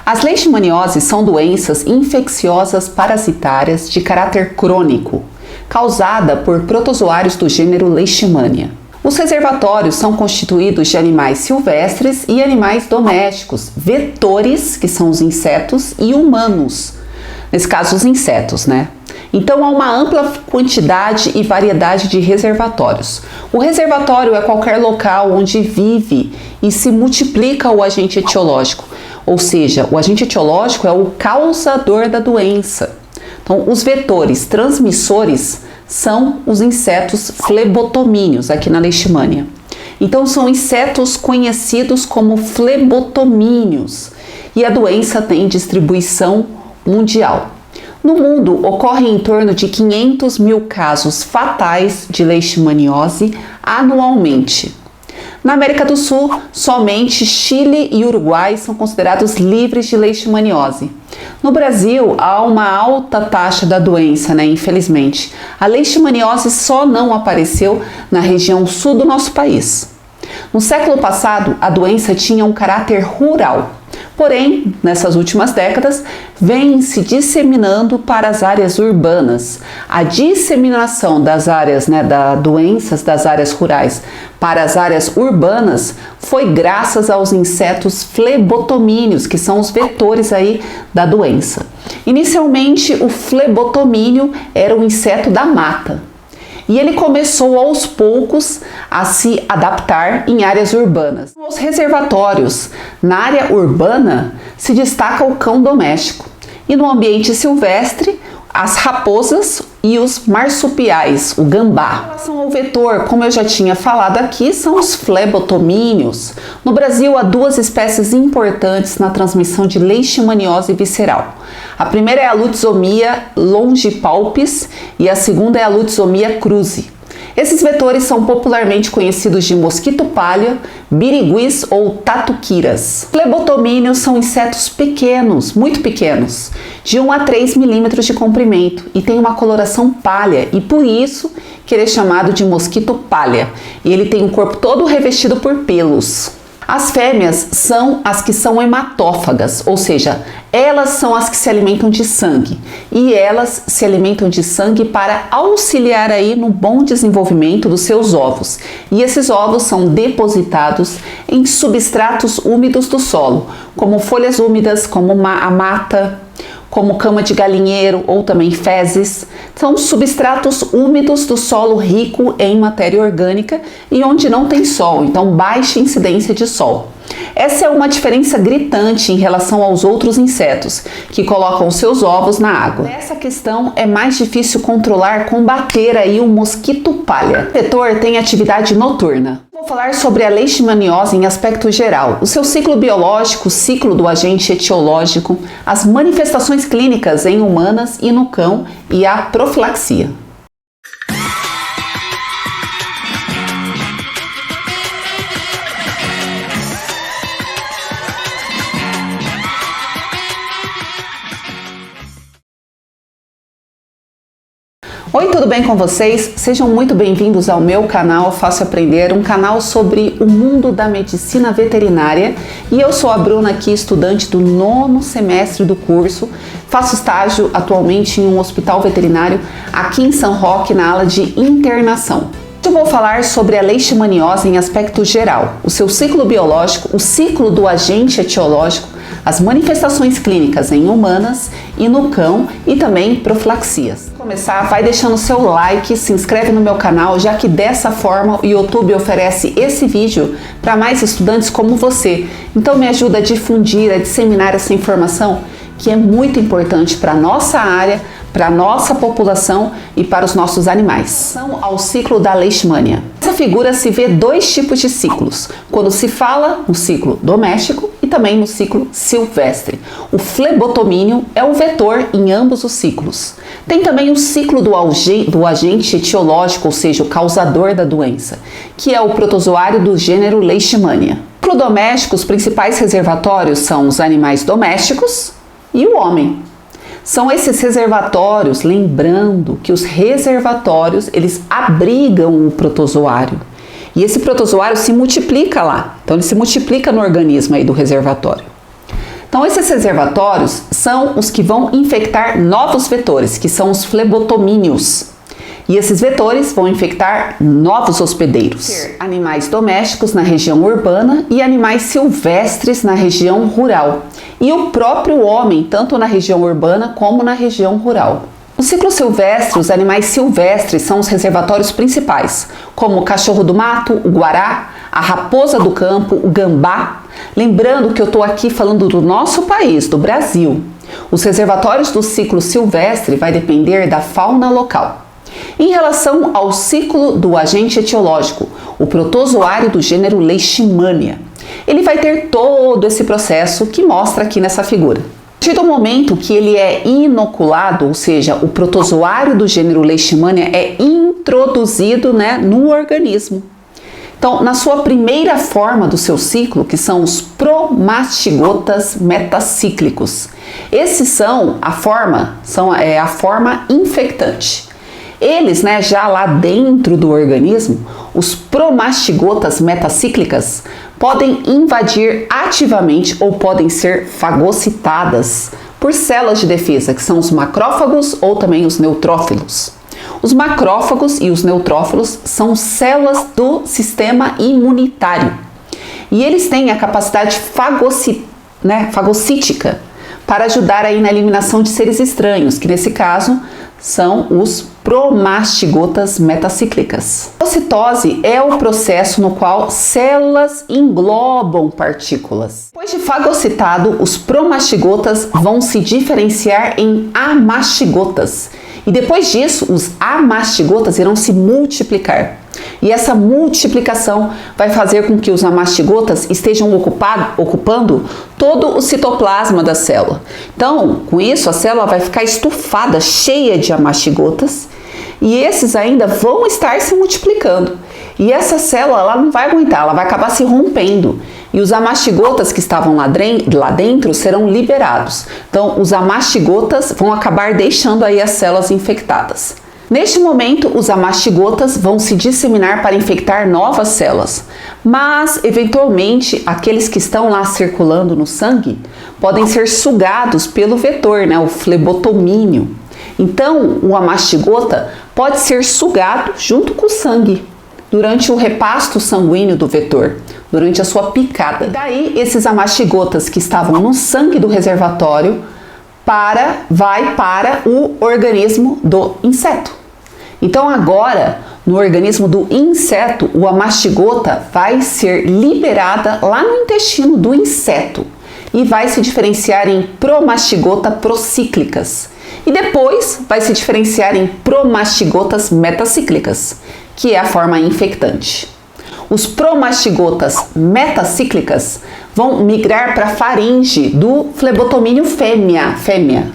As leishmanioses são doenças infecciosas parasitárias de caráter crônico, causada por protozoários do gênero Leishmania. Os reservatórios são constituídos de animais silvestres e animais domésticos, vetores, que são os insetos, e humanos, nesse caso os insetos, né? Então há uma ampla quantidade e variedade de reservatórios. O reservatório é qualquer local onde vive e se multiplica o agente etiológico, ou seja, o agente etiológico é o causador da doença. Então, os vetores transmissores são os insetos flebotomíneos aqui na Leishmania. Então, são insetos conhecidos como flebotomíneos e a doença tem distribuição mundial. No mundo, ocorrem em torno de 500 mil casos fatais de leishmaniose anualmente. Na América do Sul, somente Chile e Uruguai são considerados livres de leishmaniose. No Brasil, há uma alta taxa da doença, infelizmente. A leishmaniose só não apareceu na região sul do nosso país. No século passado, a doença tinha um caráter rural. Porém, nessas últimas décadas, vem se disseminando para as áreas urbanas. A disseminação das áreas, doenças das áreas rurais para as áreas urbanas foi graças aos insetos flebotomíneos, que são os vetores aí da doença. Inicialmente, o flebotomíneo era um inseto da mata. E ele começou aos poucos a se adaptar em áreas urbanas. Nos reservatórios, na área urbana, se destaca o cão doméstico. E no ambiente silvestre, as raposas e os marsupiais, o gambá. Em relação ao vetor, como eu já tinha falado aqui, são os flebotomíneos. No Brasil, há duas espécies importantes na transmissão de leishmaniose visceral. A primeira é a Lutzomia longipalpis e a segunda é a Lutzomia cruzi. Esses vetores são popularmente conhecidos de mosquito palha, biriguis ou tatuquiras. Flebotomíneos são insetos pequenos, muito pequenos, de 1 a 3 milímetros de comprimento e tem uma coloração palha e por isso que ele é chamado de mosquito palha. E ele tem o corpo todo revestido por pelos. As fêmeas são as que são hematófagas, ou seja, elas são as que se alimentam de sangue e elas se alimentam de sangue para auxiliar aí no bom desenvolvimento dos seus ovos. E esses ovos são depositados em substratos úmidos do solo, como folhas úmidas, como a mata, como cama de galinheiro ou também fezes. São substratos úmidos do solo rico em matéria orgânica e onde não tem sol, então baixa incidência de sol. Essa é uma diferença gritante em relação aos outros insetos, que colocam seus ovos na água. Nessa questão é mais difícil controlar, combater aí o mosquito palha. O vetor tem atividade noturna. Vou falar sobre a leishmaniose em aspecto geral, o seu ciclo biológico, o ciclo do agente etiológico, as manifestações clínicas em humanas e no cão e a profilaxia. Oi, tudo bem com vocês? Sejam muito bem-vindos ao meu canal Fácil Aprender, um canal sobre o mundo da medicina veterinária. E eu sou a Bruna aqui, estudante do 9º semestre do curso. Faço estágio atualmente em um hospital veterinário aqui em São Roque, na ala de internação. Eu vou falar sobre a leishmaniose em aspecto geral, o seu ciclo biológico, o ciclo do agente etiológico, as manifestações clínicas em humanas e no cão e também profilaxias. Para começar, vai deixando seu like, se inscreve no meu canal, já que dessa forma o YouTube oferece esse vídeo para mais estudantes como você. Então me ajuda a difundir, a disseminar essa informação que é muito importante para a nossa área, para a nossa população e para os nossos animais. São ao ciclo da Leishmania. Nessa figura se vê dois tipos de ciclos, quando se fala no ciclo doméstico e também no ciclo silvestre. O flebotomíneo é o vetor em ambos os ciclos. Tem também o ciclo do agente etiológico, ou seja, o causador da doença, que é o protozoário do gênero Leishmania. No ciclo doméstico, os principais reservatórios são os animais domésticos e o homem. São esses reservatórios, lembrando que os reservatórios, eles abrigam o protozoário. E esse protozoário se multiplica lá. Então, ele se multiplica no organismo aí do reservatório. Então, esses reservatórios são os que vão infectar novos vetores, que são os flebotomínios. E esses vetores vão infectar novos hospedeiros. Animais domésticos na região urbana e animais silvestres na região rural. E o próprio homem, tanto na região urbana como na região rural. No ciclo silvestre, os animais silvestres são os reservatórios principais, como o cachorro do mato, o guará, a raposa do campo, o gambá. Lembrando que eu estou aqui falando do nosso país, do Brasil. Os reservatórios do ciclo silvestre vai depender da fauna local. Em relação ao ciclo do agente etiológico, o protozoário do gênero Leishmania, ele vai ter todo esse processo que mostra aqui nessa figura. A partir do momento que ele é inoculado, ou seja, o protozoário do gênero Leishmania é introduzido, no organismo. Então, na sua primeira forma do seu ciclo, que são os promastigotas metacíclicos, esses são a forma infectante. Eles, já lá dentro do organismo, os promastigotas metacíclicas podem invadir ativamente ou podem ser fagocitadas por células de defesa, que são os macrófagos ou também os neutrófilos. Os macrófagos e os neutrófilos são células do sistema imunitário e eles têm a capacidade fagocítica para ajudar aí na eliminação de seres estranhos, que nesse caso são os promastigotas metacíclicas. A fagocitose é o processo no qual células englobam partículas. Depois de fagocitado, os promastigotas vão se diferenciar em amastigotas. E depois disso, os amastigotas irão se multiplicar. E essa multiplicação vai fazer com que os amastigotas estejam ocupando todo o citoplasma da célula. Então, com isso, a célula vai ficar estufada, cheia de amastigotas, e esses ainda vão estar se multiplicando. E essa célula ela não vai aguentar, ela vai acabar se rompendo. E os amastigotas que estavam lá dentro serão liberados. Então, os amastigotas vão acabar deixando aí as células infectadas. Neste momento, os amastigotas vão se disseminar para infectar novas células, mas, eventualmente, aqueles que estão lá circulando no sangue podem ser sugados pelo vetor, o flebotomínio. Então, o amastigota pode ser sugado junto com o sangue durante o repasto sanguíneo do vetor, durante a sua picada. E daí, esses amastigotas que estavam no sangue do reservatório vai para o organismo do inseto. Então agora, no organismo do inseto, o amastigota vai ser liberada lá no intestino do inseto e vai se diferenciar em promastigota procíclicas. E depois vai se diferenciar em promastigotas metacíclicas, que é a forma infectante. Os promastigotas metacíclicas vão migrar para a faringe do flebotomínio fêmea,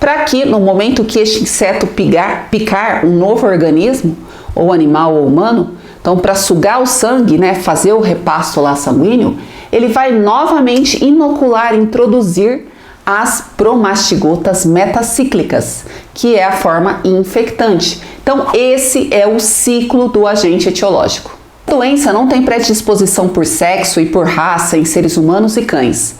para que no momento que este inseto picar um novo organismo, ou animal ou humano, então para sugar o sangue, fazer o repasto lá sanguíneo, ele vai novamente introduzir as promastigotas metacíclicas, que é a forma infectante. Então esse é o ciclo do agente etiológico. A doença não tem predisposição por sexo e por raça em seres humanos e cães.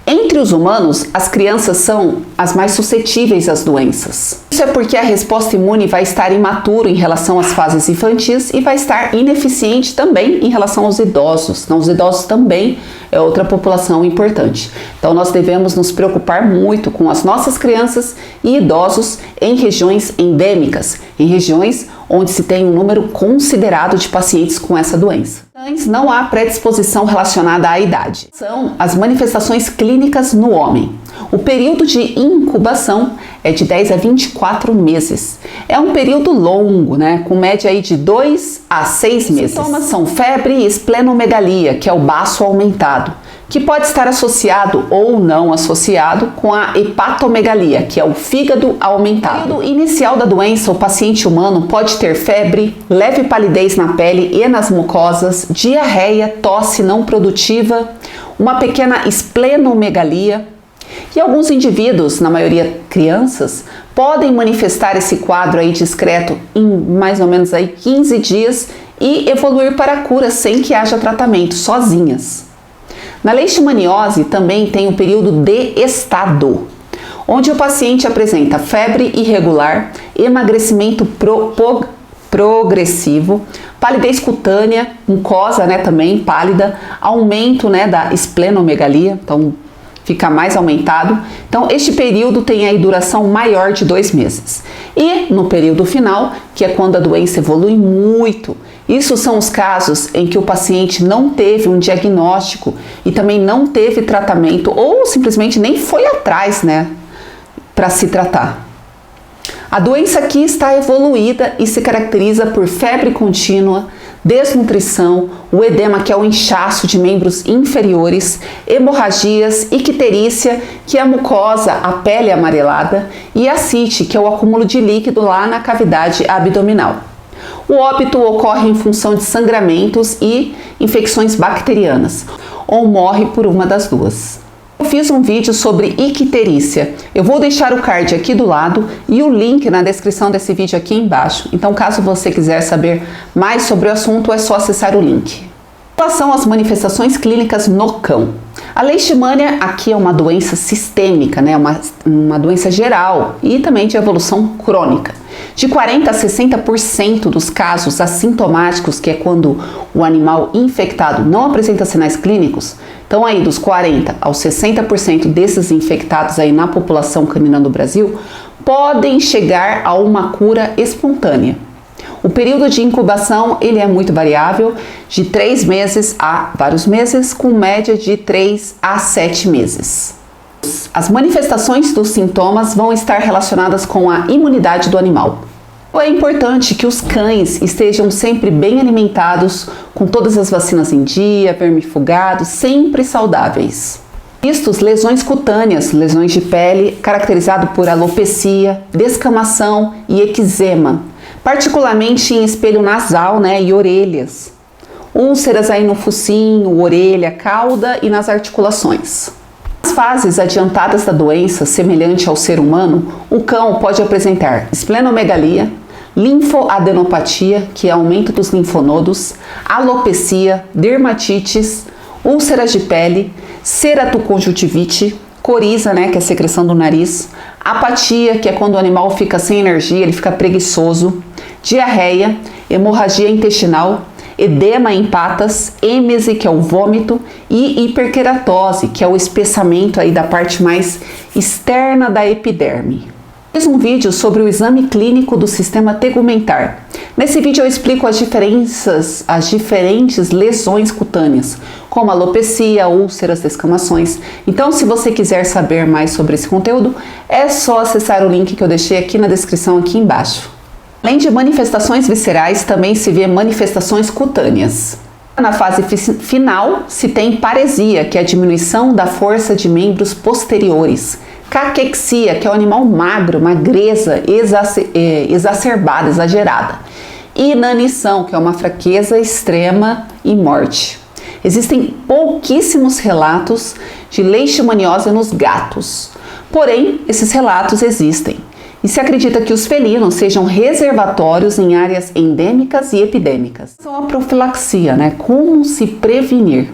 Entre os humanos, as crianças são as mais suscetíveis às doenças. Isso é porque a resposta imune vai estar imatura em relação às fases infantis e vai estar ineficiente também em relação aos idosos. Então, os idosos também é outra população importante. Então, nós devemos nos preocupar muito com as nossas crianças e idosos em regiões endêmicas, em regiões onde se tem um número considerado de pacientes com essa doença. Não há predisposição relacionada à idade. São as manifestações clínicas no homem. O período de incubação é de 10 a 24 meses. É um período longo, com média aí de 2 a 6 meses. Os sintomas são febre e esplenomegalia, que é o baço aumentado, que pode estar associado ou não associado com a hepatomegalia, que é o fígado aumentado. No período inicial da doença, o paciente humano pode ter febre, leve palidez na pele e nas mucosas, diarreia, tosse não produtiva, uma pequena esplenomegalia. E alguns indivíduos, na maioria crianças, podem manifestar esse quadro aí discreto em mais ou menos aí 15 dias e evoluir para a cura sem que haja tratamento, sozinhas. Na leishmaniose também tem o período de estado, onde o paciente apresenta febre irregular, emagrecimento progressivo, palidez cutânea, mucosa, também pálida, aumento, da esplenomegalia, então fica mais aumentado. Então este período tem aí duração maior de 2 meses. E no período final, que é quando a doença evolui muito, isso são os casos em que o paciente não teve um diagnóstico e também não teve tratamento ou simplesmente nem foi atrás, para se tratar. A doença aqui está evoluída e se caracteriza por febre contínua, desnutrição, o edema, que é o inchaço de membros inferiores, hemorragias, icterícia, que é a mucosa, a pele amarelada, e ascite, que é o acúmulo de líquido lá na cavidade abdominal. O óbito ocorre em função de sangramentos e infecções bacterianas, ou morre por uma das duas. Eu fiz um vídeo sobre icterícia. Eu vou deixar o card aqui do lado e o link na descrição desse vídeo aqui embaixo. Então, caso você quiser saber mais sobre o assunto, é só acessar o link. Em relação às manifestações clínicas no cão, a leishmania aqui é uma doença sistêmica, uma doença geral e também de evolução crônica. De 40% a 60% dos casos assintomáticos, que é quando o animal infectado não apresenta sinais clínicos, então aí dos 40% aos 60% desses infectados aí na população canina do Brasil, podem chegar a uma cura espontânea. O período de incubação ele é muito variável, de 3 meses a vários meses, com média de 3 a 7 meses. As manifestações dos sintomas vão estar relacionadas com a imunidade do animal. É importante que os cães estejam sempre bem alimentados, com todas as vacinas em dia, vermifugados, sempre saudáveis. Vistos lesões cutâneas, lesões de pele, caracterizado por alopecia, descamação e eczema, particularmente em espelho nasal, e orelhas. Úlceras aí no focinho, orelha, cauda e nas articulações. Nas fases adiantadas da doença, semelhante ao ser humano, o cão pode apresentar esplenomegalia, linfoadenopatia, que é aumento dos linfonodos, alopecia, dermatites, úlceras de pele, ceratoconjuntivite, coriza, que é a secreção do nariz, apatia, que é quando o animal fica sem energia, ele fica preguiçoso, diarreia, hemorragia intestinal, edema em patas, êmese, que é o vômito, e hiperqueratose, que é o espessamento aí da parte mais externa da epiderme. Fiz um vídeo sobre o exame clínico do sistema tegumentar. Nesse vídeo eu explico as diferentes lesões cutâneas, como alopecia, úlceras, descamações. Então, se você quiser saber mais sobre esse conteúdo, é só acessar o link que eu deixei aqui na descrição aqui embaixo. Além de manifestações viscerais, também se vê manifestações cutâneas. Na fase final, se tem paresia, que é a diminuição da força de membros posteriores. Caquexia, que é o animal magro, magreza, exacerbada, exagerada. Inanição, que é uma fraqueza extrema e morte. Existem pouquíssimos relatos de leishmaniose nos gatos. Porém, esses relatos existem. E se acredita que os felinos sejam reservatórios em áreas endêmicas e epidêmicas. São a profilaxia, Como se prevenir?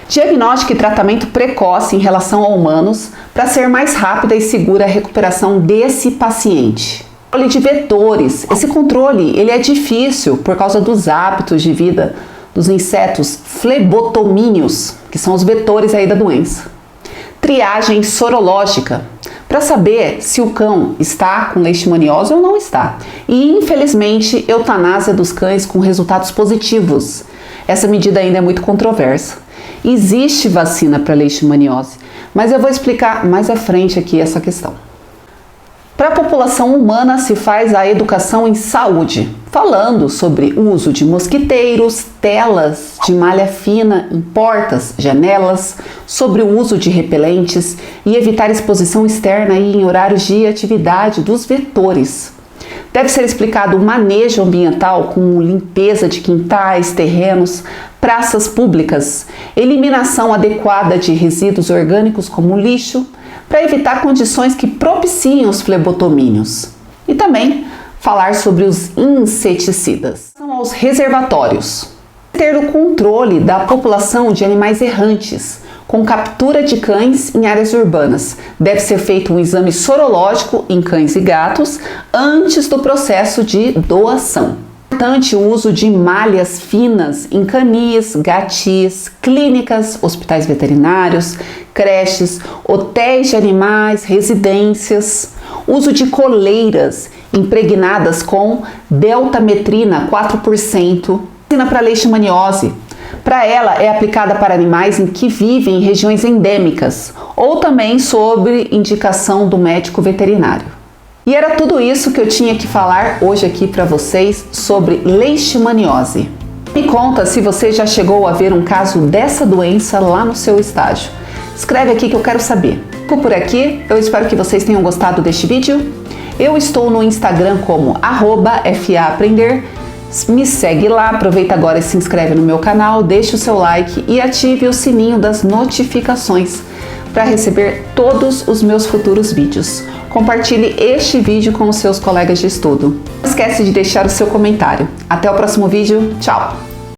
Diagnóstico e tratamento precoce em relação a humanos para ser mais rápida e segura a recuperação desse paciente. Controle de vetores. Esse controle ele é difícil por causa dos hábitos de vida dos insetos flebotomíneos, que são os vetores aí da doença. Triagem sorológica, para saber se o cão está com leishmaniose ou não está. E, infelizmente, eutanásia dos cães com resultados positivos. Essa medida ainda é muito controversa. Existe vacina para leishmaniose, mas eu vou explicar mais à frente aqui essa questão. Para a população humana se faz a educação em saúde, falando sobre o uso de mosquiteiros, telas de malha fina em portas, janelas, sobre o uso de repelentes e evitar exposição externa e em horários de atividade dos vetores. Deve ser explicado o manejo ambiental como limpeza de quintais, terrenos, praças públicas, eliminação adequada de resíduos orgânicos como lixo, para evitar condições que propiciem os flebotomínios. E também falar sobre os inseticidas. São os reservatórios. Ter o controle da população de animais errantes, com captura de cães em áreas urbanas. Deve ser feito um exame sorológico em cães e gatos antes do processo de doação. É importante o uso de malhas finas em canis, gatis, clínicas, hospitais veterinários, creches, hotéis de animais, residências. Uso de coleiras impregnadas com deltametrina 4%. Vacina para leishmaniose. Para ela é aplicada para animais em que vivem em regiões endêmicas ou também sob indicação do médico veterinário. E era tudo isso que eu tinha que falar hoje aqui para vocês sobre leishmaniose. Me conta se você já chegou a ver um caso dessa doença lá no seu estádio. Escreve aqui que eu quero saber. Fico por aqui, eu espero que vocês tenham gostado deste vídeo. Eu estou no Instagram como @FAAprender. Me segue lá, aproveita agora e se inscreve no meu canal, deixe o seu like e ative o sininho das notificações para receber todos os meus futuros vídeos. Compartilhe este vídeo com os seus colegas de estudo. Não esquece de deixar o seu comentário. Até o próximo vídeo, tchau!